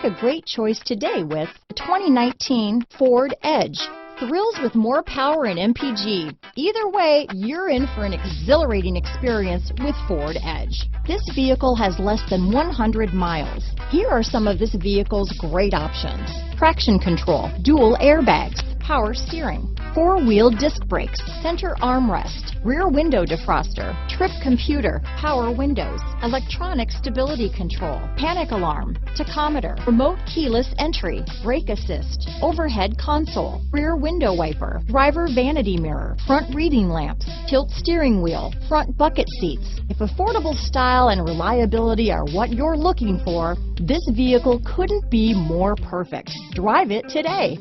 a great choice today with the 2019 Ford Edge. Thrills with more power and MPG. Either way, you're in for an exhilarating experience with Ford Edge. This vehicle has less than 100 miles. Here are some of this vehicle's great options: traction control, dual airbags, power steering, four-wheel disc brakes, center armrest, rear window defroster, trip computer, power windows, electronic stability control, panic alarm, tachometer, remote keyless entry, brake assist, overhead console, rear window wiper, driver vanity mirror, front reading lamps, tilt steering wheel, front bucket seats. If affordable style and reliability are what you're looking for, this vehicle couldn't be more perfect. Drive it today.